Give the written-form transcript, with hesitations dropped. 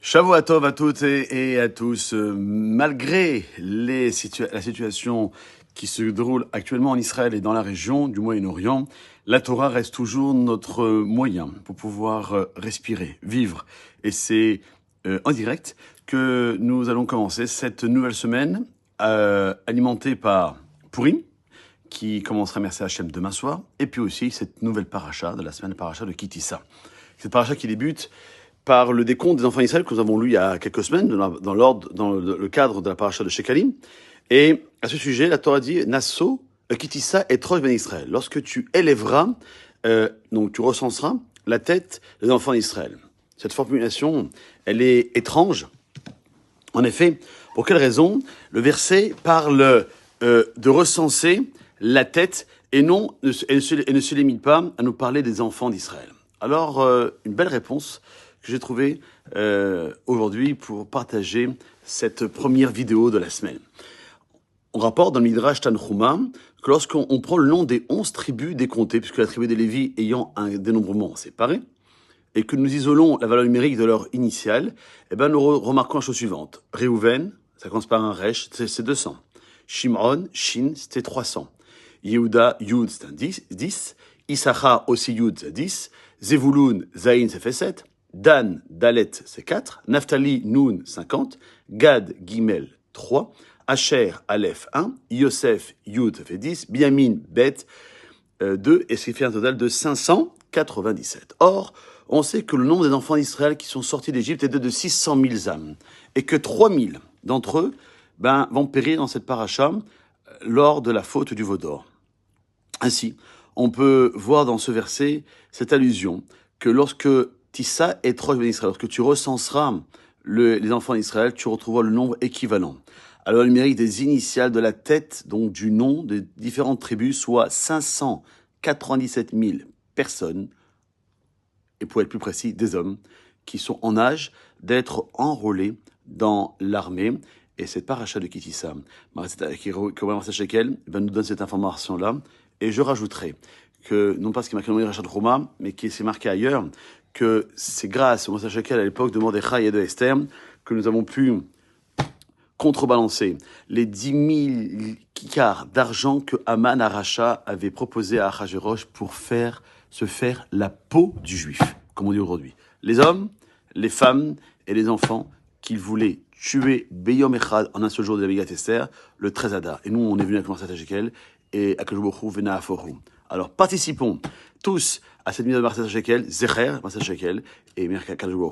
Shavua Tov à toutes et à tous. Malgré la situation qui se déroule actuellement en Israël et dans la région du Moyen-Orient, la Torah reste toujours notre moyen pour pouvoir respirer, vivre. Et c'est en direct que nous allons commencer cette nouvelle semaine alimentée par Purim, qui commencera Merci Hachem demain soir, et puis aussi cette nouvelle paracha de la semaine, paracha de Kitissa. Cette paracha qui débute par le décompte des enfants d'Israël que nous avons lu il y a quelques semaines, dans le cadre de la paracha de Shekalim. Et à ce sujet, la Torah dit, Nasso, Kitissa et Trosh ben Israël. Lorsque tu élèveras, donc tu recenseras la tête des enfants d'Israël. Cette formulation, elle est étrange. En effet, pour quelle raison? Le verset parle de recenser la tête et ne se limite pas à nous parler des enfants d'Israël. Alors, une belle réponse que j'ai trouvée aujourd'hui pour partager cette première vidéo de la semaine. On rapporte dans le Midrash Tanchuma que lorsqu'on prend le nom des 11 tribus décomptées, puisque la tribu des Lévi ayant un dénombrement séparé, et que nous isolons la valeur numérique de leur initiale, eh ben nous remarquons la chose suivante. Réhouven, ça commence par un Resh, c'est 200. Shimron, Shin, c'était 300. Yehuda, Yud, c'est un 10. Issachar, aussi Yud, c'est 10. Zevulun, Zayin, ça fait 7. Dan, Dalet, c'est 4. Naphtali, Nun, 50. Gad, Gimel, 3. Asher, Aleph, 1. Yosef, Yud, ça fait 10. Binyamin, Bet, 2. Et ce qui fait un total de 597. Or, on sait que le nombre des enfants d'Israël qui sont sortis d'Égypte est de 600 000 âmes. Et que 3 000 d'entre eux vont périr dans cette paracha lors de la faute du veau d'or. Ainsi, on peut voir dans ce verset cette allusion que lorsque Tissa et Trosh ben Israël, lorsque tu recenseras les enfants d'Israël, tu retrouveras le nombre équivalent. Alors le numérique des initiales de la tête, donc du nom des différentes tribus, soit 597 000 personnes, et pour être plus précis, des hommes, qui sont en âge d'être enrôlés dans l'armée. Et cette paracha de Kitissa, qui nous donne cette information-là. Et je rajouterai que, non pas ce qui est marqué dans le Rachat de Roma, mais qui s'est marqué ailleurs, que c'est grâce au Moshe Shekel à l'époque de Mordechai et de Esther que nous avons pu contrebalancer les 10 000 kikars d'argent que Haman Aracha avait proposé à Achashverosh pour se faire la peau du juif, comme on dit aujourd'hui. Les hommes, les femmes et les enfants qu'il voulait tuer Beyom Echad en un seul jour de la Bigat Esther, le 13 Adar. Et nous, on est venu avec Moshe Shekel et Akadosh Baruch Hu Vena Aforu. Alors, participons tous à cette mise de Moshe Shekel, Zecher, Moshe Shekel, et merci Akadosh Baruch Hu.